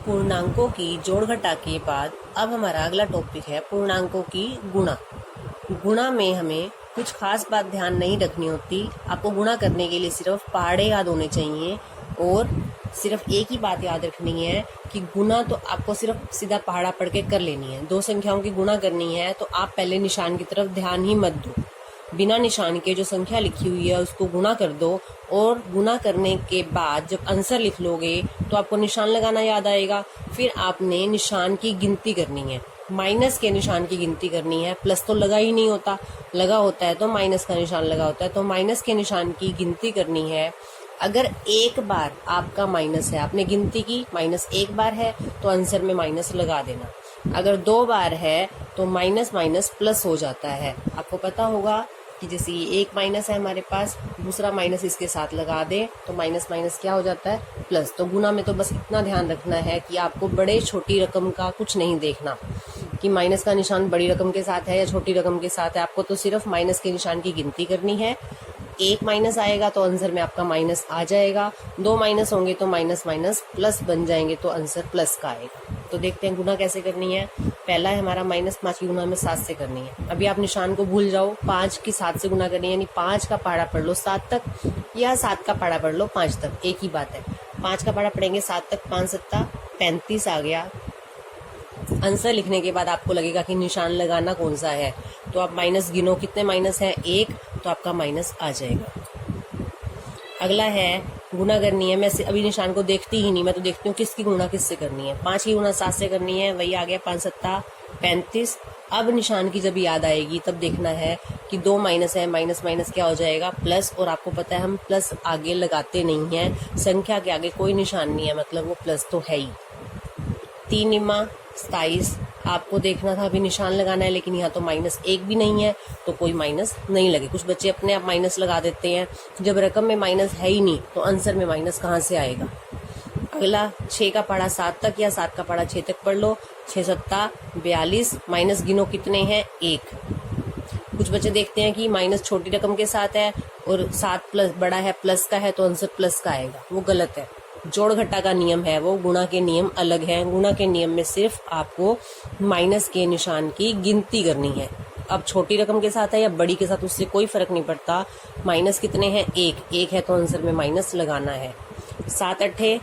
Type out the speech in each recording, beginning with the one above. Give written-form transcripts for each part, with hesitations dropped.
पूर्णांकों की जोड़ घटा के बाद अब हमारा अगला टॉपिक है पूर्णांकों की गुणा। गुणा में हमें कुछ खास बात ध्यान नहीं रखनी होती। आपको गुणा करने के लिए सिर्फ पहाड़े याद होने चाहिए और सिर्फ एक ही बात याद रखनी है कि गुणा तो आपको सिर्फ सीधा पहाड़ा पढ़ के कर लेनी है। दो संख्याओं की गुणा करनी है तो आप पहले निशान की तरफ ध्यान ही मत दो, बिना निशान के जो संख्या लिखी हुई है उसको गुणा कर दो और गुणा करने के बाद जब आंसर लिख लोगे तो आपको निशान लगाना याद आएगा। फिर आपने निशान की गिनती करनी है, माइनस के निशान की गिनती करनी है। प्लस तो लगा ही नहीं होता, लगा होता है तो माइनस का निशान लगा होता है, तो माइनस के निशान की गिनती करनी है। अगर एक बार आपका माइनस है, आपने गिनती की माइनस एक बार है तो आंसर में माइनस लगा देना। अगर दो बार है तो माइनस माइनस प्लस हो जाता है। आपको पता होगा कि जैसे ये एक माइनस है हमारे पास, दूसरा माइनस इसके साथ लगा दे तो माइनस माइनस क्या हो जाता है, प्लस। तो गुणा में तो बस इतना ध्यान रखना है कि आपको बड़े छोटी रकम का कुछ नहीं देखना कि माइनस का निशान बड़ी रकम के साथ है या छोटी रकम के साथ है। आपको तो सिर्फ माइनस के निशान की गिनती करनी है। एक माइनस आएगा तो आंसर में आपका माइनस आ जाएगा, दो माइनस होंगे तो माइनस माइनस प्लस बन जाएंगे तो आंसर प्लस का आएगा। तो देखते हैं गुणा कैसे करनी है। पहला है हमारा माइनस 5 की गुणा में 7 से करनी है। अभी आप निशान को भूल जाओ, 5 की 7 से गुणा करनी है, यानी 5 का पहाड़ा पढ़ लो 7 तक या 7 का पहाड़ा पढ़ लो 5 तक, एक ही बात है। 5 का पहाड़ा पढ़ेंगे 7 तक, 5 सत्ता 35 आ गया। आंसर लिखने के बाद आपको लगेगा कि निशान लगाना कौन सा है, तो आप माइनस गिनो, कितने माइनस है, एक, तो आपका माइनस आ जाएगा। अगला है गुणा करनी है। मैं अभी निशान को देखती ही नहीं, मैं तो देखती हूँ किसकी गुणा किससे करनी है। 5 की गुणा 7 से करनी है, वही आ गया 5 सत्ता 35। अब निशान की जब याद आएगी तब देखना है कि दो माइनस है, माइनस माइनस क्या हो जाएगा, प्लस। और आपको पता है हम प्लस आगे लगाते नहीं हैं, संख्या के आगे कोई निशान नहीं है, मतलब वो प्लस तो है ही। 3 27 आपको देखना था, अभी निशान लगाना है, लेकिन यहाँ तो माइनस एक भी नहीं है तो कोई माइनस नहीं लगे। कुछ बच्चे अपने आप माइनस लगा देते हैं, जब रकम में माइनस है ही नहीं तो आंसर में माइनस कहाँ से आएगा। अगला 6 का पहाड़ा 7 तक या 7 का पहाड़ा 6 तक पढ़ लो। 6 सत्ता 42, माइनस गिनो कितने हैं, एक। कुछ बच्चे देखते हैं कि माइनस छोटी रकम के साथ है और 7 प्लस बड़ा है, प्लस का है तो आंसर प्लस का आएगा, वो गलत है। जोड़ घटा का नियम है वो, गुणा के नियम अलग हैं। गुणा के नियम में सिर्फ आपको माइनस के निशान की गिनती करनी है। अब छोटी रकम के साथ है या बड़ी के साथ उससे कोई फर्क नहीं पड़ता। माइनस कितने हैं, एक है तो आंसर में माइनस लगाना है। 7 अट्ठे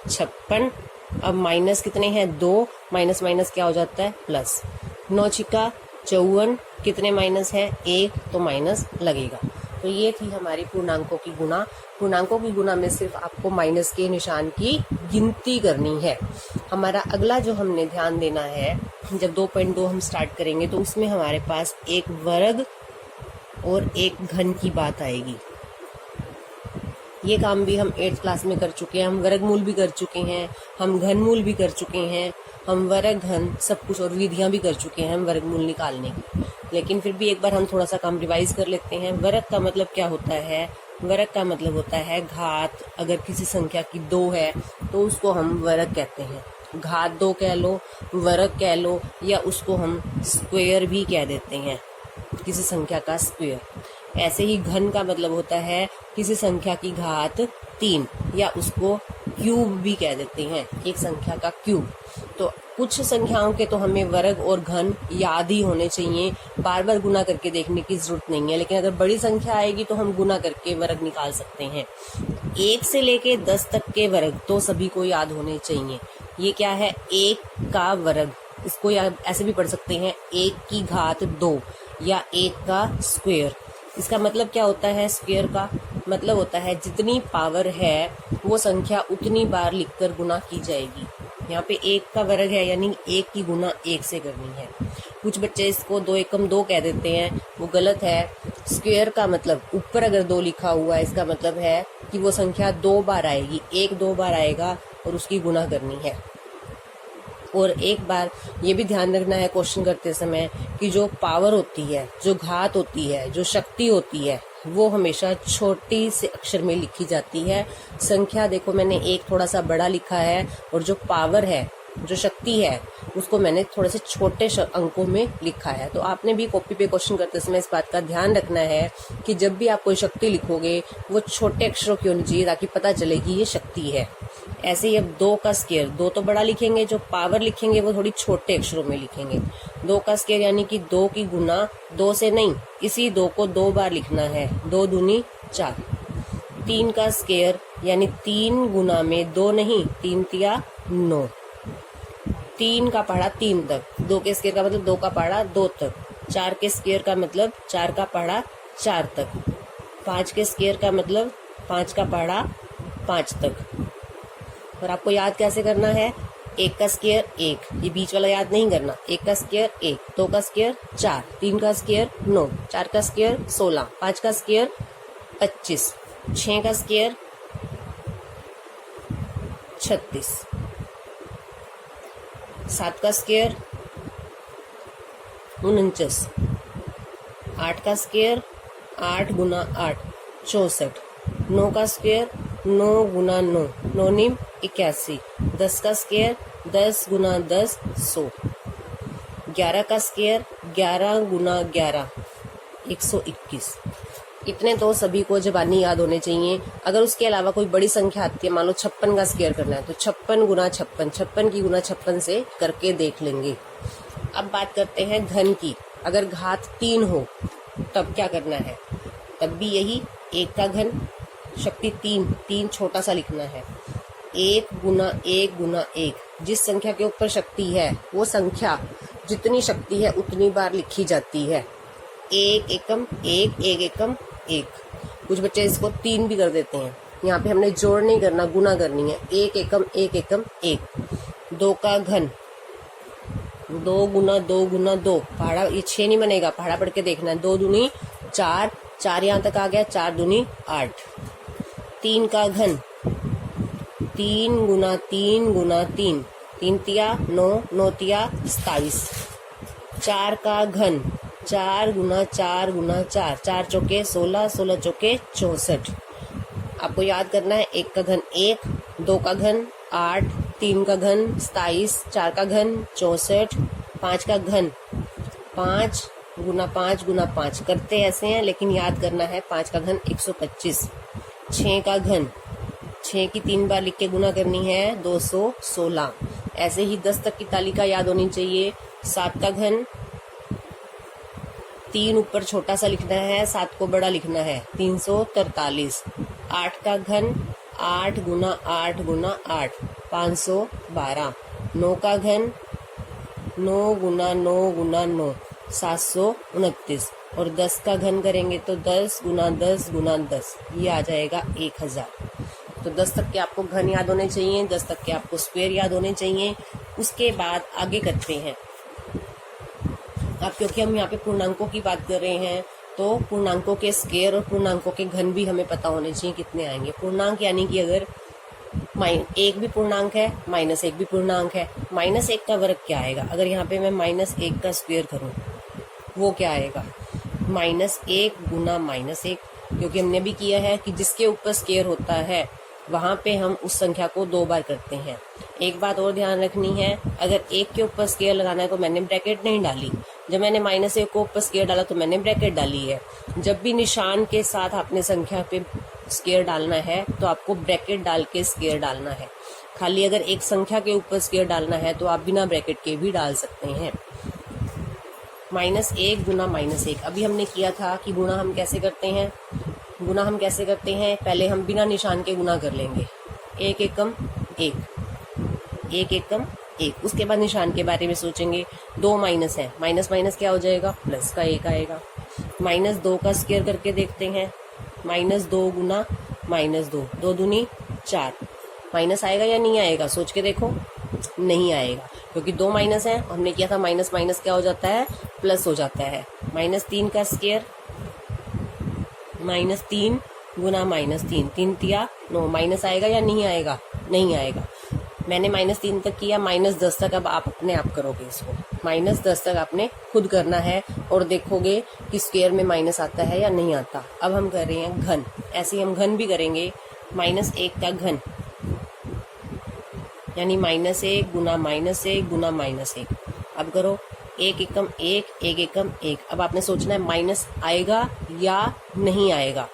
56, अब माइनस कितने हैं, 2, माइनस माइनस क्या हो जाता है, प्लस। 9 छिक्का 54, कितने माइनस है, एक, तो माइनस लगेगा। तो ये थी हमारी पूर्णांकों की गुणा। पूर्णांकों की गुणा में सिर्फ आपको माइनस के निशान की गिनती करनी है। हमारा अगला जो हमने ध्यान देना है, जब 2.2 हम स्टार्ट करेंगे तो उसमें हमारे पास एक वर्ग और एक घन की बात आएगी। ये काम भी हम 8th क्लास में कर चुके हैं। हम वर्गमूल भी कर चुके हैं, हम घनमूल भी कर चुके हैं, हम वर्ग घन सब कुछ और विधियां भी कर चुके हैं हम वर्गमूल निकालने की। लेकिन फिर भी एक बार हम थोड़ा सा काम रिवाइज कर लेते हैं। वर्ग का मतलब क्या होता है, वर्ग का मतलब होता है घात। अगर किसी संख्या की 2 है तो उसको हम वर्ग कहते हैं। घात 2 कह लो, वर्ग कह लो, या उसको हम स्क्वायर भी कह देते हैं, किसी संख्या का स्क्वायर। ऐसे ही घन का मतलब होता है किसी संख्या की घात 3, या उसको क्यूब भी कह देते हैं, एक संख्या का क्यूब। तो कुछ संख्याओं के तो हमें वर्ग और घन याद ही होने चाहिए, बार बार गुना करके देखने की जरूरत नहीं है। लेकिन अगर बड़ी संख्या आएगी तो हम गुना करके वर्ग निकाल सकते हैं। 1 से लेके 10 तक के वर्ग तो सभी को याद होने चाहिए। ये क्या है, 1 का वर्ग, इसको ऐसे भी पढ़ सकते हैं 1 की घात 2 या 1 का स्क्वायर। इसका मतलब क्या होता है, स्क्वायर का मतलब होता है जितनी पावर है वो संख्या उतनी बार लिखकर गुना की जाएगी। यहाँ पे 1 का वर्ग है यानी 1 की गुना 1 से करनी है। कुछ बच्चे इसको 2 एकम 2 कह देते हैं, वो गलत है। स्क्वायर का मतलब ऊपर अगर 2 लिखा हुआ है इसका मतलब है कि वो संख्या 2 बार आएगी, 1 2 बार आएगा और उसकी गुना करनी है। और एक बार ये भी ध्यान रखना है क्वेश्चन करते समय कि जो पावर होती है, जो घात होती है, जो शक्ति होती है, वो हमेशा छोटी से अक्षर में लिखी जाती है। संख्या देखो मैंने 1 थोड़ा सा बड़ा लिखा है और जो पावर है, जो शक्ति है, उसको मैंने थोड़े से छोटे अंकों में लिखा है। तो आपने भी कॉपी पे क्वेश्चन करते समय इस बात का ध्यान रखना है कि जब भी आप कोई शक्ति लिखोगे वो छोटे अक्षरों की होनी चाहिए ताकि पता चले कि ये शक्ति है। ऐसे ही अब 2 का स्क्वायर, 2 तो बड़ा लिखेंगे, जो पावर लिखेंगे वो थोड़ी छोटे अक्षरों में लिखेंगे। 2 का स्क्वायर यानी कि 2 की गुना 2 से नहीं, इसी 2 को 2 बार लिखना है, 2 दूनी 4। 3 का स्क्वायर यानी 3 गुना में 2 नहीं, 3 तिया 9। 3 का पहाड़ा 3 तक, 2 के स्क्वायर का मतलब 2 का पहाड़ा 2 तक। 4 के स्क्वायर का मतलब 4 का पहाड़ा 4 तक। 5 के स्क्वायर का मतलब 5 का पहाड़ा 5 तक। और आपको याद कैसे करना है, 1 का स्क्वायर 1, ये बीच वाला याद नहीं करना। 1 का स्क्वायर 1, 2 का स्क्वायर 4, 3 का स्क्वायर 9, 4 का स्क्वायर 16, 5 का स्क्वायर 25, 6 का स्क्वायर 36, 7 का स्क्वायर 49, 8 का स्क्वायर 8 गुना 8 64, 9 का स्क्वायर 9 गुना 9 9 निम 81, 10 का स्क्वायर 10 गुना 10 100, 11 का स्क्वायर 11 गुना 11 121। इतने तो सभी को ज़बानी याद होने चाहिए। अगर उसके अलावा कोई बड़ी संख्या आती है, मान लो 56 का स्क्वायर करना है, तो 56 गुना 56, 56 की गुना 56 से करके देख लेंगे। अब बात करते हैं घन की। अगर घात 3 हो तब क्या करना है, तब भी यही 1 का घन शक्ति 3, 3 छोटा सा लिखना है। 1 गुना 1 गुना 1, जिस संख्या के ऊपर शक्ति है वो संख्या जितनी शक्ति है उतनी बार लिखी जाती है। 1 एकम 1, 1 एकम 1। कुछ बच्चे इसको 3 भी कर देते हैं, यहाँ पे हमने जोड़ नहीं करना, गुना करनी है। 1 एकम 1 एकम 1। 2 का घन 2 गुना 2 गुना 2, पहाड़ा ये 6 नहीं बनेगा, पहाड़ा पढ़ के देखना है। 2 दूनी 4, 4 यहाँ तक आ गया, 4 दूनी 8। 3 का घन 3 गुना 3 गुना 3, 3 तिया 9, 9 तिया 27। 4 का घन 4 गुना 4 गुना 4, 4 चौके 16, 16 चौके 64। आपको याद करना है, 1 का घन 1, 2 का घन 8, 3 का घन 27, 4 का घन 64, 5 का घन 5 गुना 5 गुना 5। करते ऐसे हैं लेकिन याद करना है, 5 का घन 125। 6 का घन 6 की 3 बार लिख के गुना करनी है, 216। ऐसे ही 10 तक की तालिका याद होनी चाहिए। 7 का घन 3 ऊपर छोटा सा लिखना है, 7 को बड़ा लिखना है, 343। 8 का घन 8 गुना 8 गुना 8, 512। 9 का घन 9 गुना 9 गुना 9, 729। और 10 का घन करेंगे तो 10 गुना 10 गुना 10, ये आ जाएगा 1000। तो 10 तक के आपको घन याद होने चाहिए, 10 तक के आपको स्क्वायर याद होने चाहिए। उसके बाद आगे करते हैं। अब क्योंकि हम यहाँ पे पूर्णांकों की बात कर रहे हैं, तो पूर्णांकों के स्क्वायर और पूर्णांकों के घन भी हमें पता होने चाहिए कितने आएंगे। पूर्णांक यानी कि अगर एक भी पूर्णांक है, -1 भी पूर्णांक है, -1 का वर्ग क्या आएगा। अगर यहाँ पे मैं -1 का स्क्वायर करूँ वो क्या आएगा, -1 गुना -1, क्योंकि हमने भी किया है कि जिसके ऊपर स्क्वायर होता है वहाँ पे हम उस संख्या को 2 बार करते हैं। एक बात और ध्यान रखनी है, अगर 1 के ऊपर स्क्वायर लगाना है तो मैंने ब्रैकेट नहीं डाली। जब मैंने -1 को ऊपर स्क्वायर डाला तो मैंने ब्रैकेट डाली है। जब भी निशान के साथ आपने संख्या पे स्क्वायर डालना है तो आपको ब्रैकेट डाल के स्क्वायर डालना है। खाली अगर एक संख्या के ऊपर स्क्वायर डालना है तो आप बिना ब्रैकेट के भी डाल सकते हैं। -1 गुना -1, अभी हमने किया था कि गुणा हम कैसे करते हैं। गुना हम कैसे करते हैं, पहले हम बिना निशान के गुना कर लेंगे। 1 एकम 1, 1 एकम 1। उसके बाद निशान के बारे में सोचेंगे। 2 माइनस है, माइनस माइनस क्या हो जाएगा, प्लस का 1 आएगा। -2 का स्क्वायर करके देखते हैं। -2 गुना -2, 2 दूनी 4। माइनस आएगा या नहीं आएगा, सोच के देखो। नहीं आएगा, क्योंकि 2 माइनस है। हमने किया था माइनस माइनस क्या हो जाता है, प्लस हो जाता है। -3 का स्क्वायर, -3 गुना -3, 3 तिया 9। माइनस आएगा या नहीं आएगा, नहीं आएगा। मैंने -3 तक किया, -10 तक अब आप अपने आप करोगे इसको। -10 तक आपने खुद करना है और देखोगे कि स्क्वायर में माइनस आता है या नहीं आता। अब हम कर रहे हैं घन, ऐसे ही हम घन भी करेंगे। -1 का घन यानी -1 गुना -1 गुना -1। अब करो, 1 एकम 1, 1 एकम 1। अब आपने सोचना है माइनस आएगा या नहीं आएगा।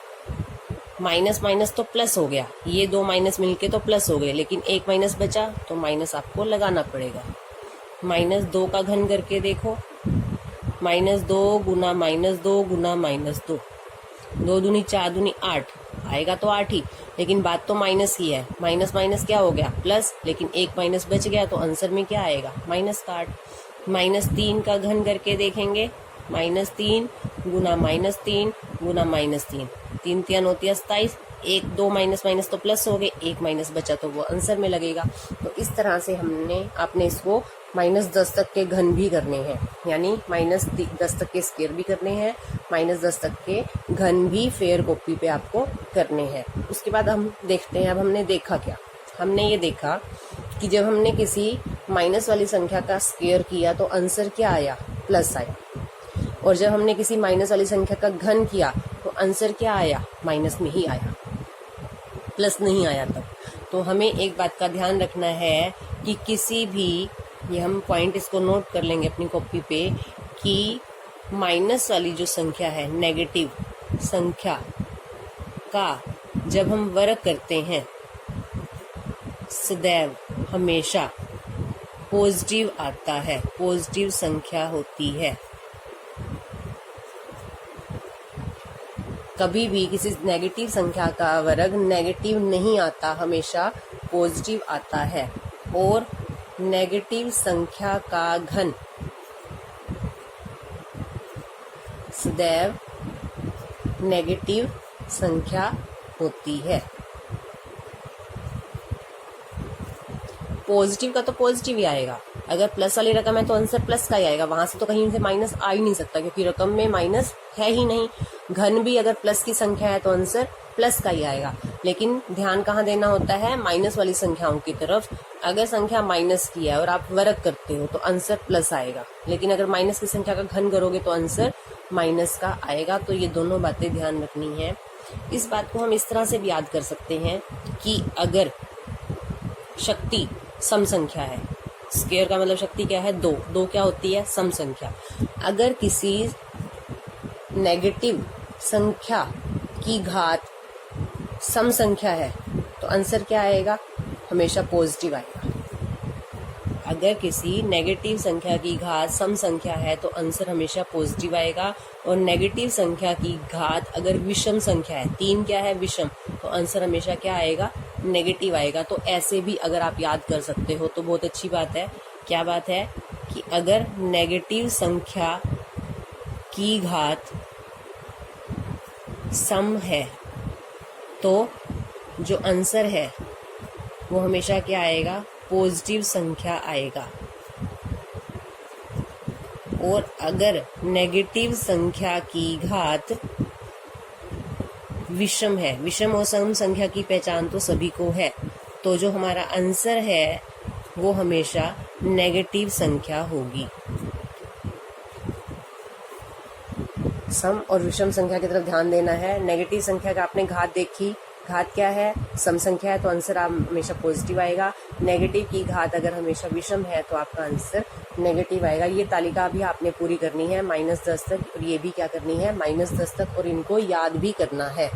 माइनस माइनस तो प्लस हो गया, ये दो माइनस मिलके तो प्लस हो गए, लेकिन एक माइनस बचा तो माइनस आपको लगाना पड़ेगा। माइनस 2 का घन करके देखो, -2 गुना -2 गुना -2, 2 दूनी 4 दूनी 8, आएगा तो 8 ही, लेकिन बात तो माइनस ही है। माइनस माइनस क्या हो गया, प्लस, लेकिन एक माइनस बच गया तो आंसर में क्या आएगा, -8। -3 का घन करके देखेंगे, -3 गुना -3 गुना -3, 3 3 होती है 27, एक दो माइनस माइनस तो प्लस हो गए, एक माइनस बचा तो वो आंसर में लगेगा। तो इस तरह से आपने इसको -10 तक के घन भी करने हैं, यानी -10 तक के स्क्वायर भी करने हैं, -10 तक के घन भी फेयर कॉपी पे आपको करने हैं। उसके बाद हम देखते हैं, अब हमने देखा क्या, हमने ये देखा कि जब हमने किसी माइनस वाली संख्या का स्क्वायर किया तो आंसर क्या आया, प्लस आया, और जब हमने किसी माइनस वाली संख्या का घन किया तो आंसर क्या आया, माइनस में ही आया, प्लस नहीं आया तब। तो हमें एक बात का ध्यान रखना है कि किसी भी, ये हम पॉइंट इसको नोट कर लेंगे अपनी कॉपी पे, कि माइनस वाली जो संख्या है, नेगेटिव संख्या का जब हम वर्ग करते हैं सदैव हमेशा पॉजिटिव आता है, पॉजिटिव संख्या होती है। कभी भी किसी नेगेटिव संख्या का वर्ग नेगेटिव नहीं आता, हमेशा पॉजिटिव आता है। और नेगेटिव संख्या का घन सदैव नेगेटिव संख्या होती है। पॉजिटिव का तो पॉजिटिव ही आएगा, अगर प्लस वाली रकम है तो आंसर प्लस का ही आएगा, वहां से तो कहीं से माइनस आ ही नहीं सकता, क्योंकि रकम में माइनस है ही नहीं। घन भी अगर प्लस की संख्या है तो आंसर प्लस का ही आएगा, लेकिन ध्यान कहाँ देना होता है, माइनस वाली संख्याओं की तरफ। अगर संख्या माइनस की है और आप वर्ग करते हो तो आंसर प्लस आएगा, लेकिन अगर माइनस की संख्या का घन करोगे तो आंसर माइनस का आएगा। तो ये दोनों बातें ध्यान रखनी है। इस बात को हम इस तरह से भी याद कर सकते हैं कि अगर शक्ति सम संख्या है, स्क्वायर का मतलब शक्ति क्या है, 2, 2 क्या होती है, सम संख्या। अगर किसी नेगेटिव संख्या की घात सम संख्या है तो आंसर क्या आएगा, हमेशा पॉजिटिव आएगा। अगर किसी नेगेटिव संख्या की घात सम संख्या है तो आंसर हमेशा पॉजिटिव आएगा। और नेगेटिव संख्या की घात अगर विषम संख्या है, 3 क्या है, विषम, तो आंसर हमेशा क्या आएगा, नेगेटिव आएगा। तो ऐसे भी अगर आप याद कर सकते हो तो बहुत अच्छी बात है। क्या बात है कि अगर नेगेटिव संख्या की घात सम है तो जो आंसर है वो हमेशा क्या आएगा, पॉजिटिव संख्या आएगा। और अगर नेगेटिव संख्या की घात विषम है, विषम और सम संख्या की पहचान तो सभी को है, तो जो हमारा आंसर है वो हमेशा नेगेटिव संख्या होगी। सम और विषम संख्या की तरफ ध्यान देना है। नेगेटिव संख्या का आपने घात देखी, घात क्या है, सम संख्या है तो आंसर आप हमेशा पॉजिटिव आएगा। नेगेटिव की घात अगर हमेशा विषम है तो आपका आंसर नेगेटिव आएगा। ये तालिका भी आपने पूरी करनी है -10 तक, और ये भी क्या करनी है, -10 तक, और इनको याद भी करना है।